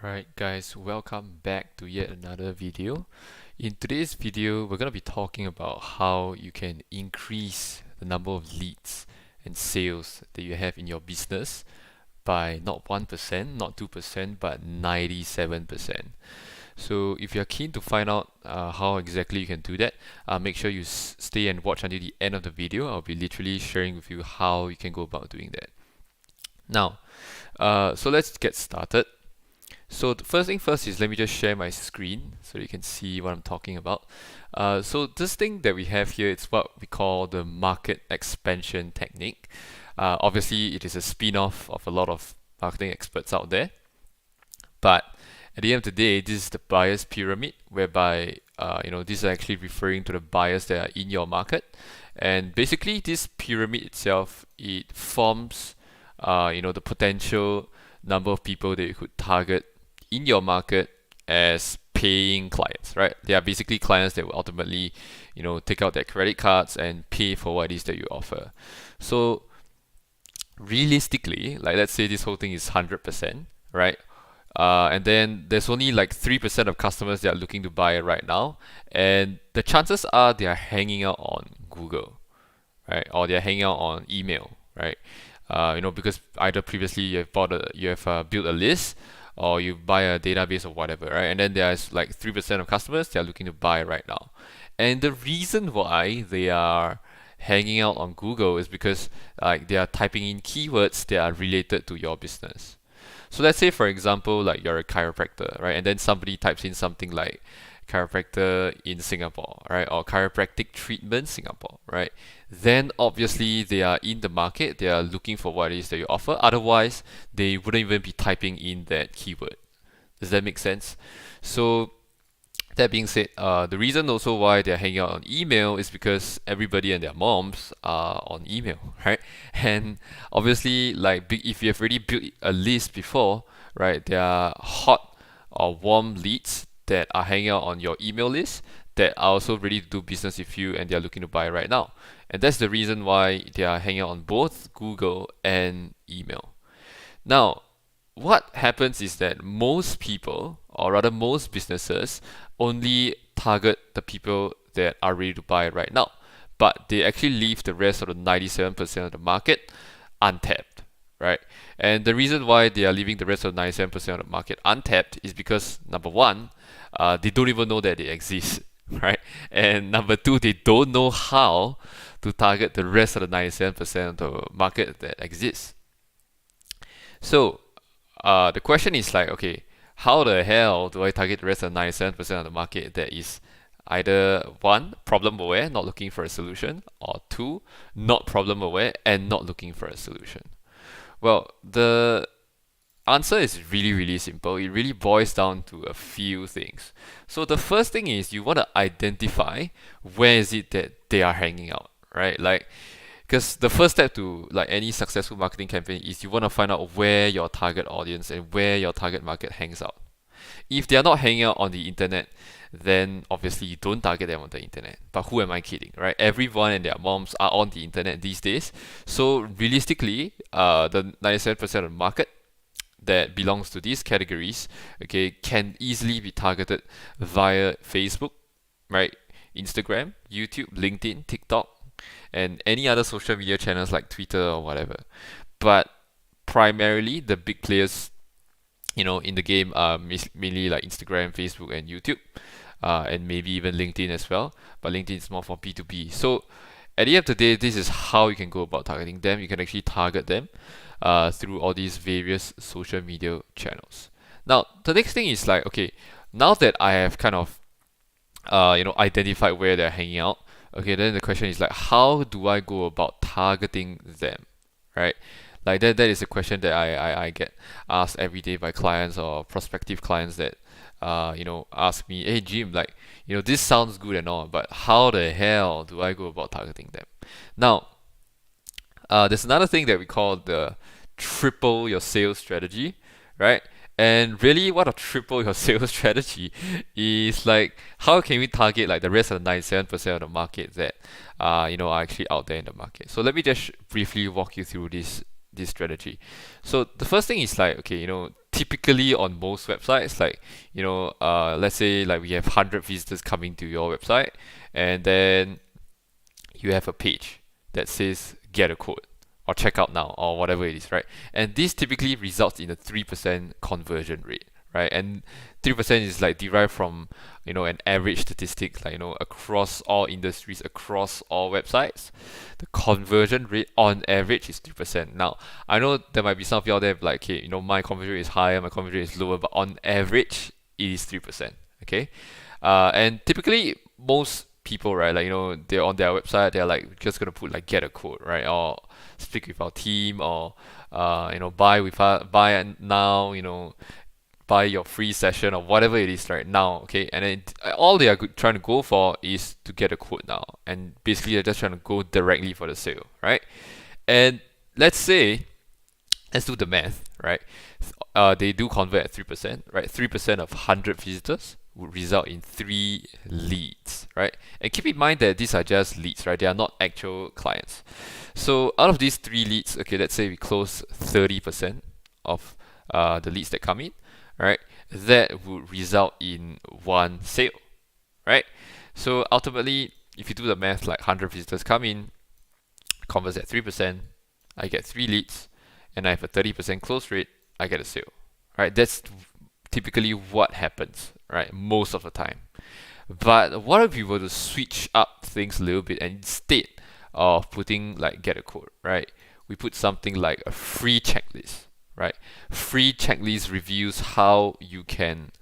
Alright guys, welcome back to yet another video. In today's video, we're going to be talking about how you can increase the number of leads and sales that you have in your business by not 1%, not 2%, but 97%. So if you're keen to find out how exactly you can do that, make sure you stay and watch until the end of the video. I'll be literally sharing with you how you can go about doing that. Now, so let's get started. So the first thing first is let me just share my screen so you can see what I'm talking about. So this thing that we have here, it's what we call the market expansion technique. Obviously, it is a spin-off of a lot of marketing experts out there. But at the end of the day, this is the buyer's pyramid, whereby this is actually referring to the buyers that are in your market. And basically, this pyramid itself, it forms the potential number of people that you could target in your market as paying clients, right? They are basically clients that will ultimately, take out their credit cards and pay for what it is that you offer. So realistically, like let's say this whole thing is 100%, right? And then there's only like 3% of customers that are looking to buy right now, and the chances are they are hanging out on Google, right? Or they're hanging out on email, right? Because either previously you have built a list, or you buy a database or whatever, right? And then there's like 3% of customers that are looking to buy right now. And the reason why they are hanging out on Google is because like they are typing in keywords that are related to your business. So let's say, for example, like you're a chiropractor, right? And then somebody types in something like chiropractor in Singapore, right? Or chiropractic treatment Singapore, right? Then obviously they are in the market, they are looking for what it is that you offer. Otherwise, they wouldn't even be typing in that keyword. Does that make sense? So that being said, the reason also why they're hanging out on email is because everybody and their moms are on email, right? And obviously, like if you have already built a list before, right, there are hot or warm leads that are hanging out on your email list that are also ready to do business with you and they're looking to buy right now. And that's the reason why they are hanging out on both Google and email. Now, what happens is that most people, or rather most businesses, only target the people that are ready to buy right now, but they actually leave the rest of the 97% of the market untapped, right? And the reason why they are leaving the rest of the 97% of the market untapped is because, number one, they don't even know that they exist, right? And number two, they don't know how to target the rest of the 97% of the market that exists. So the question is like, okay, how the hell do I target the rest of the 97% of the market that is either one, problem aware, not looking for a solution, or two, not problem aware and not looking for a solution? Well, the answer is really, really simple. It really boils down to a few things. So the first thing is you want to identify where is it that they are hanging out, right? Like, because the first step to like any successful marketing campaign is you want to find out where your target audience and where your target market hangs out. If they are not hanging out on the internet, then obviously you don't target them on the internet. But who am I kidding, right? Everyone and their moms are on the internet these days. So realistically, the 97% of the market that belongs to these categories, okay, can easily be targeted via Facebook, right? Instagram, YouTube, LinkedIn, TikTok, and any other social media channels like Twitter or whatever. But primarily, the big players, in the game are mainly like Instagram, Facebook, and YouTube, and maybe even LinkedIn as well. But LinkedIn is more for B2B. So at the end of the day, this is how you can go about targeting them. You can actually target them through all these various social media channels. Now, the next thing is like, okay, now that I have kind of identified where they're hanging out, okay, then the question is like, how do I go about targeting them, right? Like that is a question that I get asked every day by clients or prospective clients that ask me, hey Jim, like, this sounds good and all, but how the hell do I go about targeting them? Now, there's another thing that we call the triple your sales strategy, right? And really, what a triple your sales strategy is like, how can we target like the rest of the 97% of the market that are actually out there in the market? So let me just briefly walk you through these this strategy. So the first thing is like, okay, typically on most websites, like, let's say like we have 100 visitors coming to your website, and then you have a page that says get a quote or check out now or whatever it is, right? And this typically results in a 3% conversion rate, right? And 3% is like derived from an average statistic, like across all industries, across all websites, the conversion rate on average is 3%. Now I know there might be some of you out there like, okay, my conversion rate is higher, my conversion rate is lower, but on average it is 3%. Okay, and typically most people, right, like they're on their website, they're like just gonna put like get a quote, right, or speak with our team, or buy with us, buy now, buy your free session or whatever it is right now. Okay, and then all they are trying to go for is to get a quote now, and basically they're just trying to go directly for the sale, right? And let's do the math, right? They do convert at 3%, right? 3% of 100 visitors would result in 3 leads, right? And keep in mind that these are just leads, right? They are not actual clients. So out of these 3 leads, okay, let's say we close 30% of the leads that come in, right? That would result in 1 sale, right? So ultimately, if you do the math, like 100 visitors come in, converts at 3%, I get 3 leads, and I have a 30% close rate, I get a sale, right? That's typically what happens, right? Most of the time. But what if we were to switch up things a little bit, and instead of putting like get a quote, right, we put something like a free checklist, right? Free checklist reviews how you can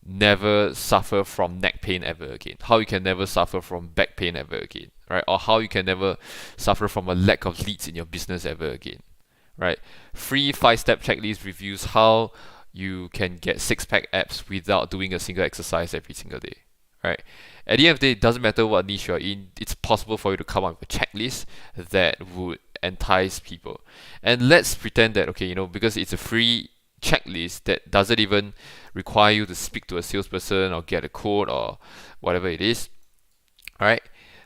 never suffer from neck pain ever again, how you can never suffer from back pain ever again, right? Or how you can never suffer from a lack of leads in your business ever again, right? Free 5-step checklist reviews how you can get 6-pack abs without doing a single exercise every single day, right? At the end of the day, it doesn't matter what niche you're in, it's possible for you to come up with a checklist that would entice people. And let's pretend that, okay, because it's a free checklist that doesn't even require you to speak to a salesperson or get a quote or whatever it is, right,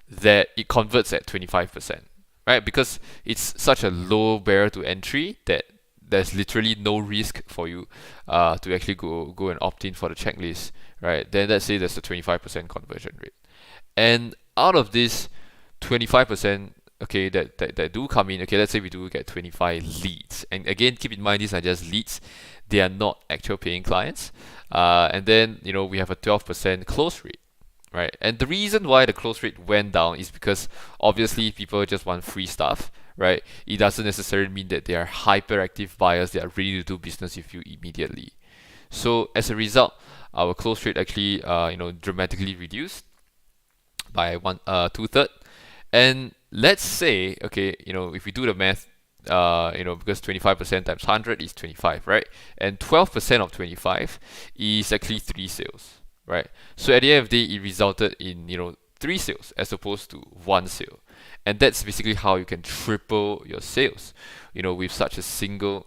that it converts at 25%, right? Because it's such a low barrier to entry that there's literally no risk for you to actually go and opt in for the checklist, right? Then let's say there's a 25% conversion rate. And out of this 25%, okay, that do come in, okay, let's say we do get 25 leads. And again, keep in mind, these are just leads. They are not actual paying clients. And then, we have a 12% close rate, right? And the reason why the close rate went down is because obviously people just want free stuff, right? It doesn't necessarily mean that they are hyperactive buyers that are ready to do business with you immediately. So as a result, our close rate actually, dramatically reduced by 2/3. And let's say, okay, if we do the math, because 25% times 100 is 25, right? And 12% of 25 is actually 3 sales, right? So at the end of the day, it resulted in 3 sales as opposed to 1 sale. And that's basically how you can triple your sales, with such a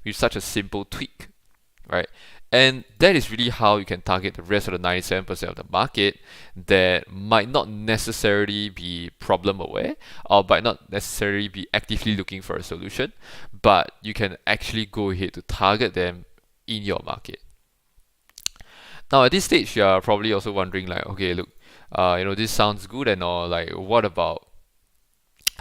with such a simple tweak, right? And that is really how you can target the rest of the 97% of the market that might not necessarily be problem aware or might not necessarily be actively looking for a solution, but you can actually go ahead to target them in your market. Now at this stage, you are probably also wondering like, okay, look, this sounds good and all, like what about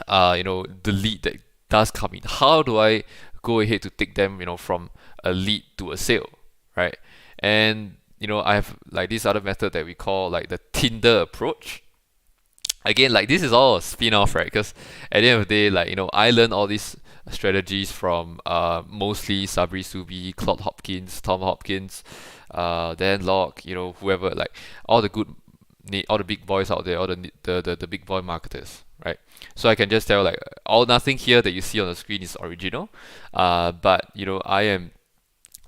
the lead that does come in? How do I go ahead to take them, from a lead to a sale, right? And I have like this other method that we call like the Tinder approach. Again, like this is all a spin-off, right? Because at the end of the day, like I learned all these strategies from mostly Sabri Subi, Claude Hopkins, Tom Hopkins, Dan Locke, whoever, like all the big boys out there, all the big boy marketers, right? So I can just tell like nothing here that you see on the screen is original, but I am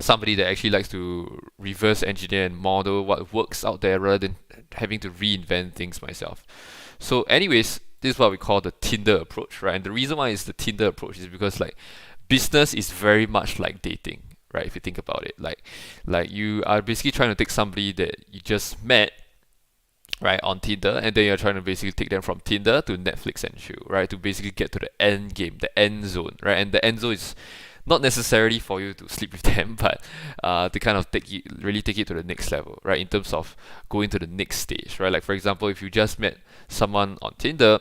somebody that actually likes to reverse engineer and model what works out there rather than having to reinvent things myself. So anyways, this is what we call the Tinder approach, right? And the reason why it's the Tinder approach is because like business is very much like dating, right? If you think about it, like you are basically trying to take somebody that you just met right, on Tinder, and then you're trying to basically take them from Tinder to Netflix and chill, right, to basically get to the end game, the end zone, right, and the end zone is not necessarily for you to sleep with them, but to kind of really take it to the next level, right, in terms of going to the next stage, right, like for example, if you just met someone on Tinder,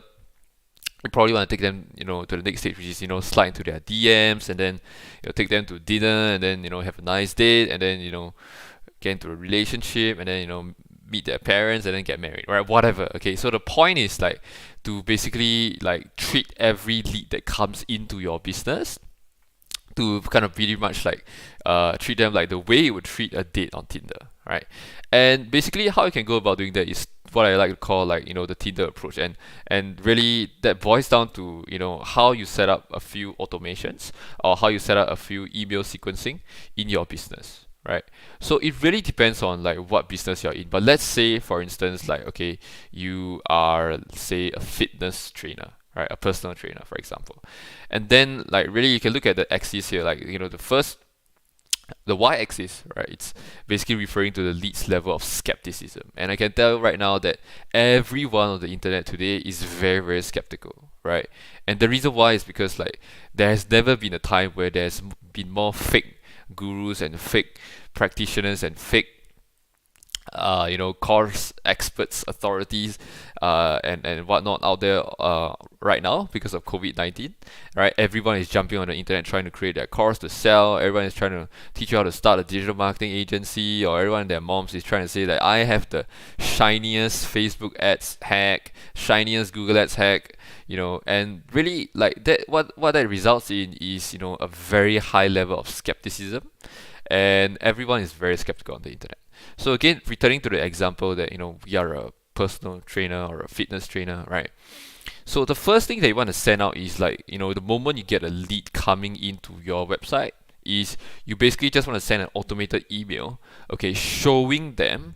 you probably want to take them, to the next stage, which is, slide into their DMs, and then, take them to dinner, and then, have a nice date, and then, get into a relationship, and then, meet their parents, and then get married, right? Whatever. Okay. So the point is like to basically like treat every lead that comes into your business to kind of pretty much like treat them like the way you would treat a date on Tinder, right? And basically how you can go about doing that is what I like to call like the Tinder approach, and really that boils down to how you set up a few automations or how you set up a few email sequencing in your business, right? So it really depends on like what business you're in. But let's say for instance like okay, you are say a fitness trainer, right? A personal trainer, for example. And then like really you can look at the axis here, like the y-axis, right? It's basically referring to the lead's level of skepticism. And I can tell right now that everyone on the internet today is very, very skeptical, right? And the reason why is because like there has never been a time where there's been more fake gurus and fake practitioners and fake course experts, authorities, and whatnot out there right now because of COVID-19, right? Everyone is jumping on the internet trying to create their course to sell. Everyone is trying to teach you how to start a digital marketing agency, or everyone and their moms is trying to say that I have the shiniest Facebook ads hack, shiniest Google ads hack, and really like that. What that results in is a very high level of skepticism, and everyone is very skeptical on the internet. So again, returning to the example that we are a personal trainer or a fitness trainer, right? So the first thing that you want to send out is like the moment you get a lead coming into your website is you basically just want to send an automated email, okay, showing them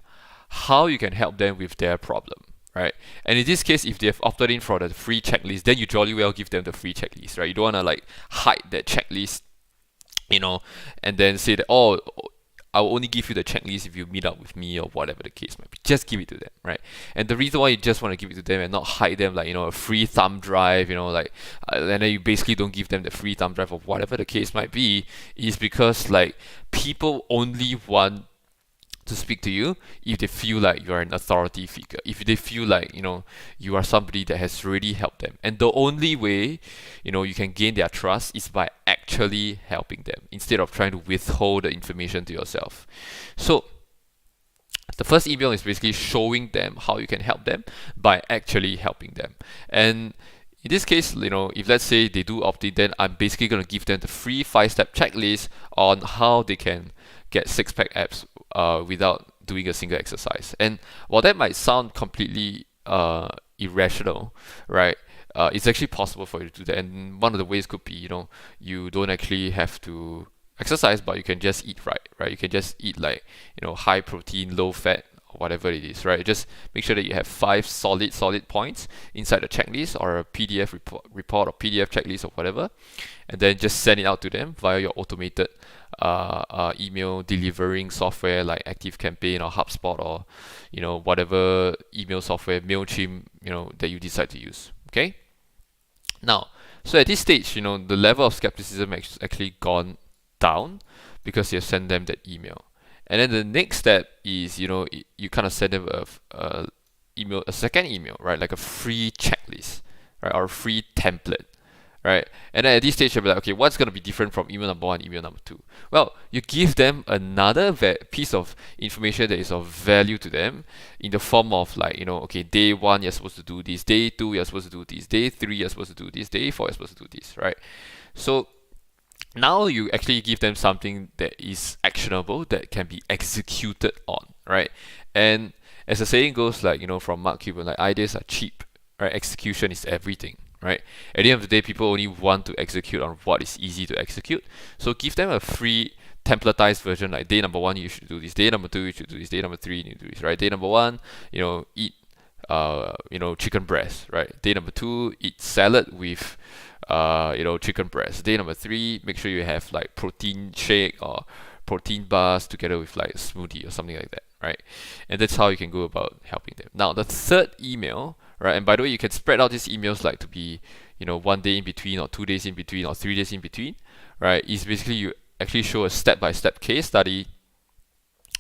how you can help them with their problem, right? And in this case, if they have opted in for the free checklist, then you jolly well give them the free checklist, right? You don't want to like hide that checklist, and then say that, oh, I'll only give you the checklist if you meet up with me or whatever the case might be. Just give it to them, right? And the reason why you just want to give it to them and not hide them like, a free thumb drive, and then you basically don't give them the free thumb drive or whatever the case might be, is because like people only want to speak to you if they feel like you are an authority figure, if they feel like you are somebody that has really helped them. And the only way you can gain their trust is by actually helping them instead of trying to withhold the information to yourself. So the first email is basically showing them how you can help them by actually helping them. And in this case, if let's say they do opt in, then I'm basically going to give them the free 5-step checklist on how they can get six-pack abs without doing a single exercise. And while that might sound completely irrational, right? It's actually possible for you to do that. And one of the ways could be, you don't actually have to exercise, but you can just eat right? You can just eat like, high protein, low fat, or whatever it is, right? Just make sure that you have 5 solid points inside the checklist or a PDF report or PDF checklist or whatever, and then just send it out to them via your automated email delivering software like ActiveCampaign or HubSpot or whatever email software, MailChimp, that you decide to use. Okay. Now, so at this stage, the level of skepticism has actually gone down because you have sent them that email. And then the next step is, you kind of send them a second email, right? Like a free checklist, right? Or a free template, right? And then at this stage, you'll be like, okay, what's going to be different from email number 1, email number 2? Well, you give them another piece of information that is of value to them in the form of like, okay, day 1, you're supposed to do this. Day 2, you're supposed to do this. Day 3, you're supposed to do this. Day 4, you're supposed to do this, right? So now you actually give them something that is actionable, that can be executed on, right? And as the saying goes, like, from Mark Cuban, like ideas are cheap, right? Execution is everything, right? At the end of the day, people only want to execute on what is easy to execute. So give them a free templatized version, like day number 1, you should do this. Day number 2, you should do this. Day number 3, you need to do this, right? Day number 1, eat, chicken breast, right? Day number 2, eat salad with chicken breast. Day number 3, make sure you have like protein shake or protein bars together with like a smoothie or something like that, right? And that's how you can go about helping them. Now, the third email, right? And by the way, you can spread out these emails like to be, 1 day in between, or 2 days in between, or 3 days in between, right? Is basically you actually show a step-by-step case study,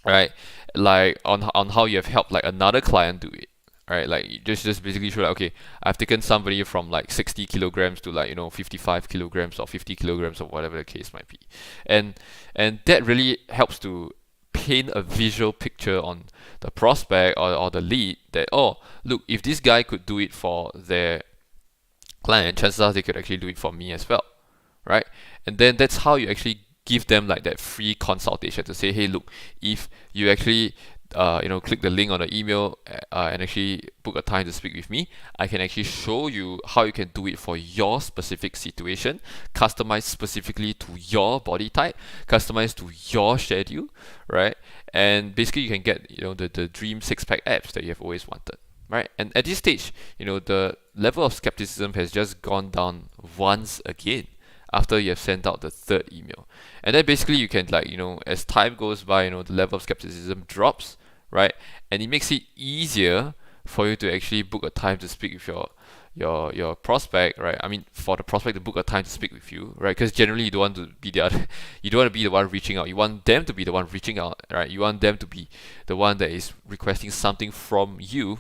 right? Like on how you have helped like another client do it. Right, like you just basically show like, okay, I've taken somebody from like 60 kilograms to like 55 kilograms or 50 kilograms or whatever the case might be, and that really helps to paint a visual picture on the prospect or the lead that, oh, look, if this guy could do it for their client, chances are they could actually do it for me as well, right? And then that's how you actually give them like that free consultation to say, hey, look, if you actually click the link on the email and actually book a time to speak with me, I can actually show you how you can do it for your specific situation, customized specifically to your body type, customized to your schedule, right? And basically you can get the dream six-pack abs that you have always wanted, right? And at this stage, the level of skepticism has just gone down once again after you have sent out the third email. And then basically you can as time goes by, the level of skepticism drops, right? And it makes it easier for you to actually book a time to speak with your prospect, right? I mean, for the prospect to book a time to speak with you, right? Because generally you don't want to be you don't want to be the one reaching out. You want them to be the one reaching out, right? You want them to be the one that is requesting something from you,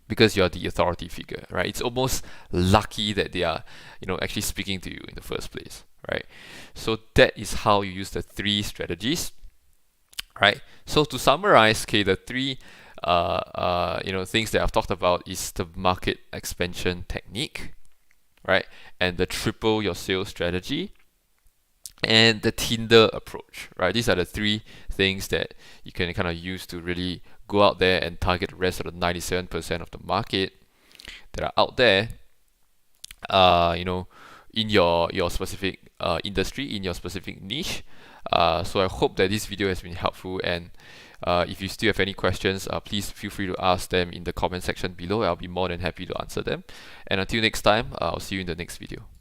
because you're the authority figure, right? It's almost lucky that they are, actually speaking to you in the first place, right? So that is how you use the 3 strategies, right? So to summarize, okay, the 3 things that I've talked about is the market expansion technique, right? And the triple your sales strategy, and the Tinder approach, right? These are the 3 things that you can kind of use to really go out there and target the rest of the 97% of the market that are out there, in your specific industry, in your specific niche. So I hope that this video has been helpful, and if you still have any questions, please feel free to ask them in the comment section below. I'll be more than happy to answer them. And until next time, I'll see you in the next video.